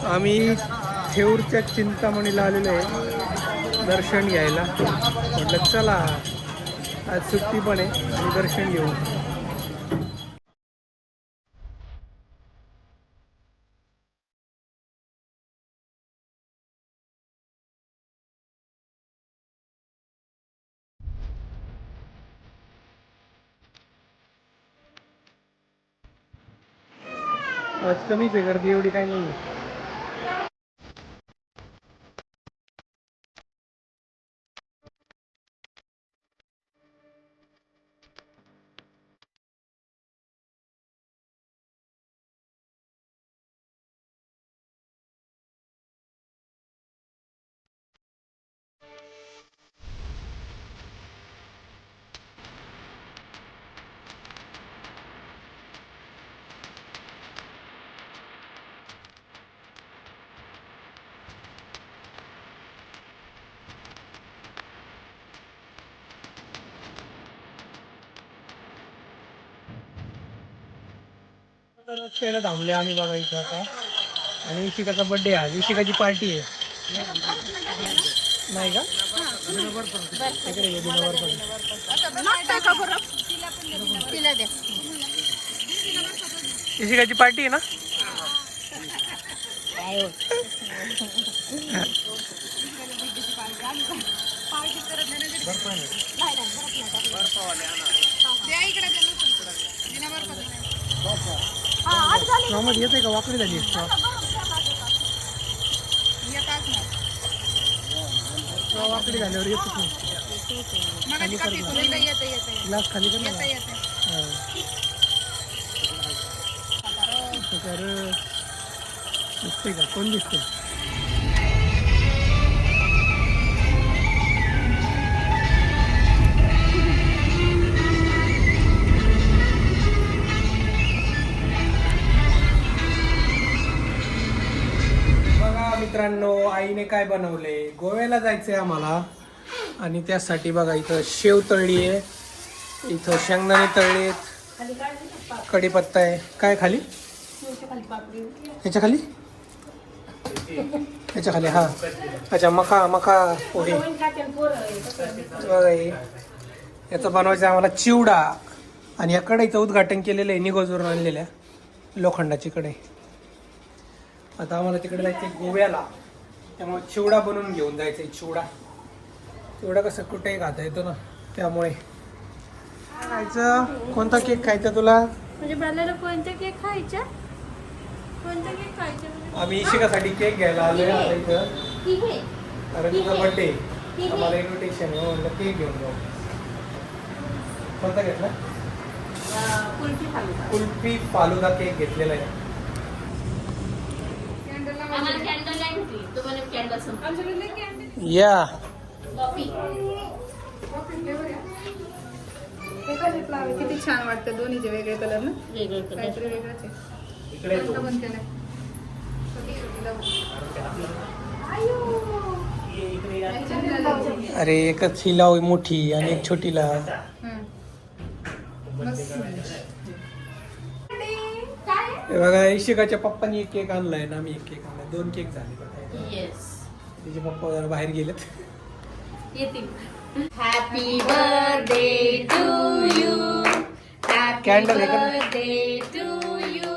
आम्ही थेऊरच्या चिंतामणीला आलेलो आहे दर्शन घ्यायला. म्हटलं चला आज सुट्टी पण आहे आणि दर्शन घेऊ. आज कमीच आहे गर्दी, एवढी काही नाही. खेळ थांबले आम्ही बघा इथं आता. आणि इशिकाचा बर्थडे आहे, इशिकाची पार्टी आहे. नाही का इकडे ये, दिनावर पण. इशिकाची पार्टी आहे ना. मध्ये येते का वाकडी झाली वाकडी झाल्यावर येतच नाही. ग्लास खाली कर ना. दिसते का, कोण दिसते? मित्रांनो, आईने काय बनवले, गोव्याला जायचंय आम्हाला आणि त्यासाठी बघा इथं शेव तळली आहे, इथं शेंगदाणे तळले, कढीपत्ता आहे. काय खाली ह्याच्या खाली ह्याच्या खाली हा अच्छा मका पोहे बघा. याचं बनवायचं आम्हाला चिवडा. आणि या कढईचं उद्घाटन केलेलं आहे निगोजवरून आणलेल्या लोखंडाची कढई. आता आम्हाला तिकडे जायचं गोव्याला, त्यामुळे चिवडा बनवून घेऊन जायचं आहे. चिवडा कसं कुठेही खाता येतो ना, त्यामुळे खायचं. कोणता केक खायचा तुला? म्हणजे मला कोणता केक खायचा? कोणता केक खायचा? आम्ही इशिकासाठी केक घ्यायला आलोय आता इथं, कारण तुझा बर्थडे. आम्हाला इन्व्हिटेशन आहे, म्हणलं केक घेऊन जाऊ. कोणता घेतला? कुल्फी फालुदा केक घेतलेला आहे. या किती छान वाटतं, दोन्हीचे वेगळे कलर ना, काहीतरी वेगळंच आहे. अरे एकच ही लाव मोठी आणि एक छोटी लाव. हे बघा, इशिकाच्या पप्पानी एक केक आणलाय ना, आम्ही एक केक आणलाय. 2 केक झाले बघा. तिचे पप्पा जरा बाहेर गेलेत. Happy birthday to you, candle आहे का? Birthday to you,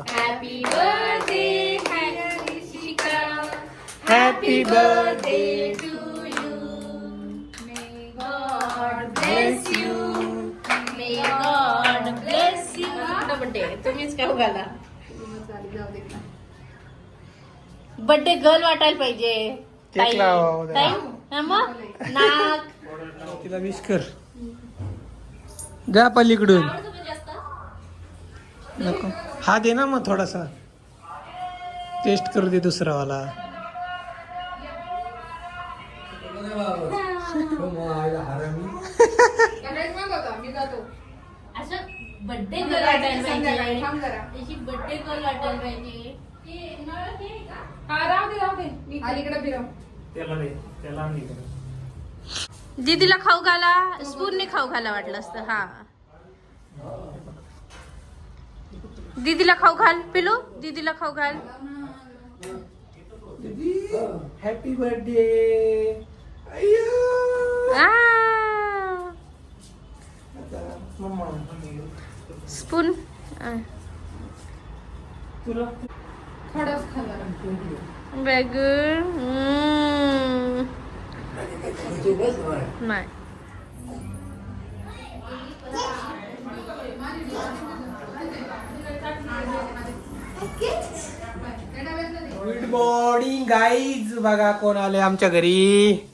happy birthday Ishika, happy birthday to you, may God bless you, may God bless you. Birthday तुम्हीच का उगाला, बर्थडे गर्ल वाटायला पाहिजे. केक लाव. नाक तिला विश कर. जा पलीकडून. नको हा दे ना, मग थोडासा टेस्ट करू दे दुसरा वाला. असं बर्थडे गर्ल वाटायला पाहिजे, बर्थडे गर्ल वाटायला पाहिजे. दीदीला खाऊ घाला, स्पूनने खाऊ घाला वाटलं असतं. हा दीदीला खाऊ घाल, पिलू दीदीला खाऊ घाल. Happy birthday. स्पून तुला थोडंच खाल्लं. वेगळ नाही. Good morning guys. बघा कोण आले आमच्या घरी.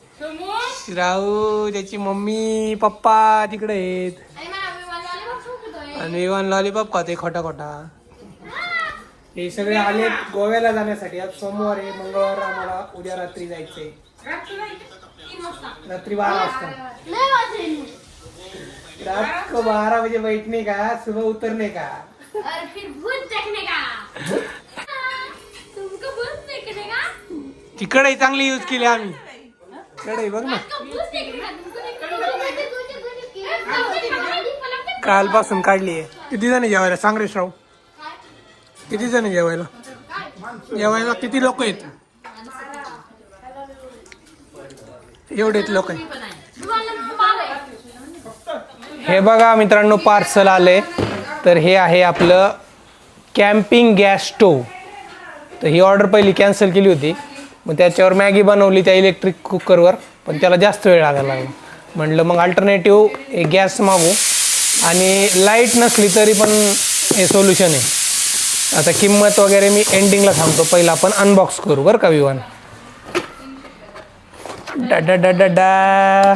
राहू त्याची मम्मी पप्पा तिकडे आहेत आणि विवान लॉलीपॉप खाते खोटा खोटा. हे सगळे आले गोव्याला जाण्यासाठी. आज सोमवार आहे, मंगळवार आम्हाला उद्या रात्री जायचंय. रात्री 12 वाजता. रात को 12 बजे बैठने का, सुबह उतरने का. और फिर भूत देखने का. तुमको भूत देखने का. तिकडे चांगली यूज केली आम्ही. तिकडे बघ ना, भूत देखने का. तुमको कालपासून काढली आहे. किती जण जेवायला सांग रे श्राव. किती जण जेवायला. जेवायला किती लोक आहेत. एवढेच लोक आहेत. हे बघा मित्रांनो, पार्सल आले. तर हे आहे आपलं कॅम्पिंग गॅस स्टोव. तर ही ऑर्डर पहिली कॅन्सल केली होती. मग त्याच्यावर मॅगी बनवली त्या इलेक्ट्रिक कुकरवर, पण त्याला जास्त वेळ लागायला लागला. म्हटलं मग अल्टरनेटिव्ह एक गॅस मागू. आणि लाईट नसली तरी पण हे सोल्युशन आहे. आता किंमत वगैरे मी एंडिंगला सांगतो, पहिला आपण अनबॉक्स करू बरं का विवान. डा डा डा डा डा.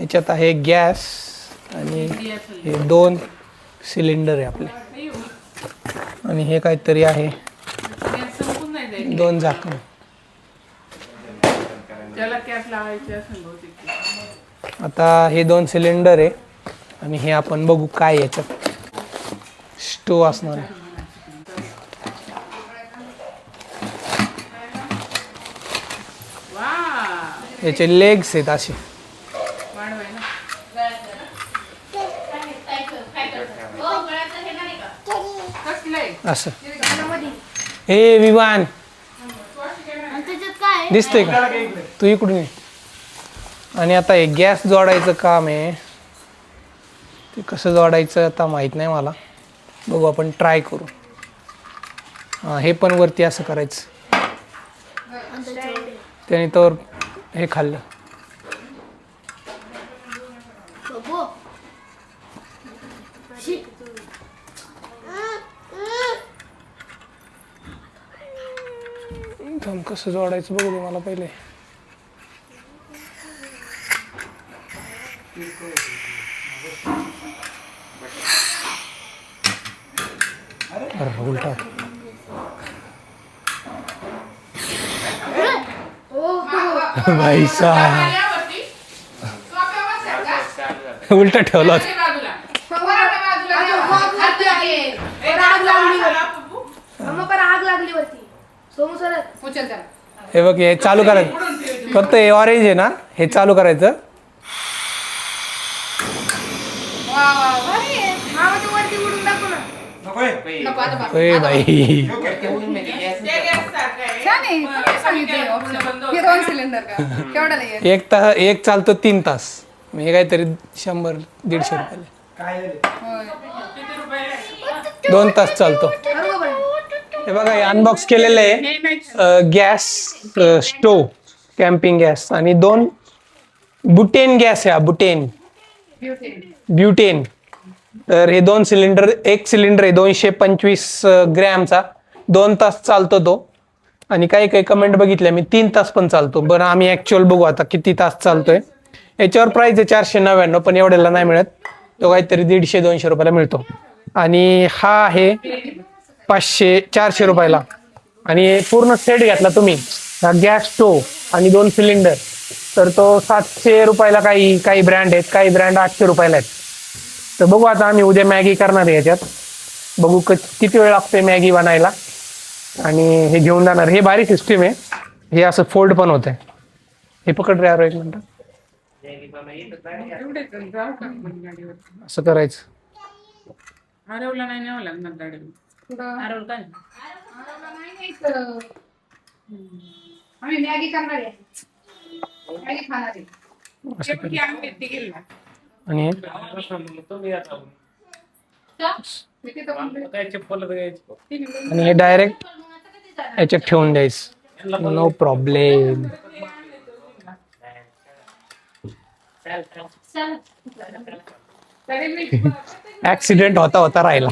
याच्यात आहे गॅस आणि हे 2 सिलेंडर आहे आपले. आणि हे काहीतरी आहे 2 झाकण. आता हे 2 सिलेंडर आहे आणि हे आपण बघू काय याच्यात स्टोव असणार आहे. याचे लेग्स आहेत असे. असं. हे विवान दिसतंय का. तू इकडून ये. आणि आता हे गॅस जोडायचं काम आहे. ते कसं जोडायचं आता माहित नाही मला. बघू आपण ट्राय करू. हां, हे पण वरती असं करायचं. त्याने तर हे खाल्लं. कसं जोडायचं बघू दे मला पहिले. अरे उलटा. भाई साहब उलटा ठेवला होता. आग लागली वरती. हे बघ, हे चालू करायचं. फक्त हे ऑरेंज आहे ना, हे चालू करायचं. भाई एक चालतो 3 तास. हे काहीतरी 100-150 रुपयाला. 2 तास चालतो. हे बघा, हे अनबॉक्स केलेलं आहे गॅस स्टोव, कॅम्पिंग गॅस. आणि 2 बुटेन गॅस आहे. ब्युटेन. तर हे 2 सिलेंडर. एक सिलेंडर आहे 225 ग्रॅमचा. 2 तास चालतो तो. आणि काही काही कमेंट बघितल्या मी 3 तास पण चालतो. बरं, आम्ही ॲक्च्युअल बघू आता किती तास चालतोय. याच्यावर प्राईस आहे 499, पण एवढ्याला नाही मिळत. तो काहीतरी 150-200 रुपयाला मिळतो. आणि हा आहे 500-400 रुपयाला. आणि पूर्ण सेट घेतला तुम्ही, हा गॅस स्टोव आणि 2 सिलेंडर, तर तो 700 रुपयाला. काही ब्रँड आहेत, काही ब्रँड 800 रुपयाला आहेत. तर बघू आता, आम्ही उद्या मॅगी करणार आहे याच्यात. बघू किती वेळ लागतोय मॅगी बनायला. आणि हे घेऊन जाणार. हे भारी सिस्टीम आहे. हे असं फोल्ड पण होत आहे. हे पकड रे, एक मिनिट. असं करायचं. आरवला नाही न्यावं लागणार गाडी. पुढं आरवला काय आम्हाला नाही न्यायचं. आम्ही मॅगी करणार आहे. मॅगी खाणार आहे. असं ते पण ती आंबे ती गेली ना. आणि मी तिथं पण काय चप्पल घ्यायची. आणि हे डायरेक्ट याच्यात ठेवून द्यायचं. No problem. चल तरी मी ऍक्सिडेंट होता राहिला.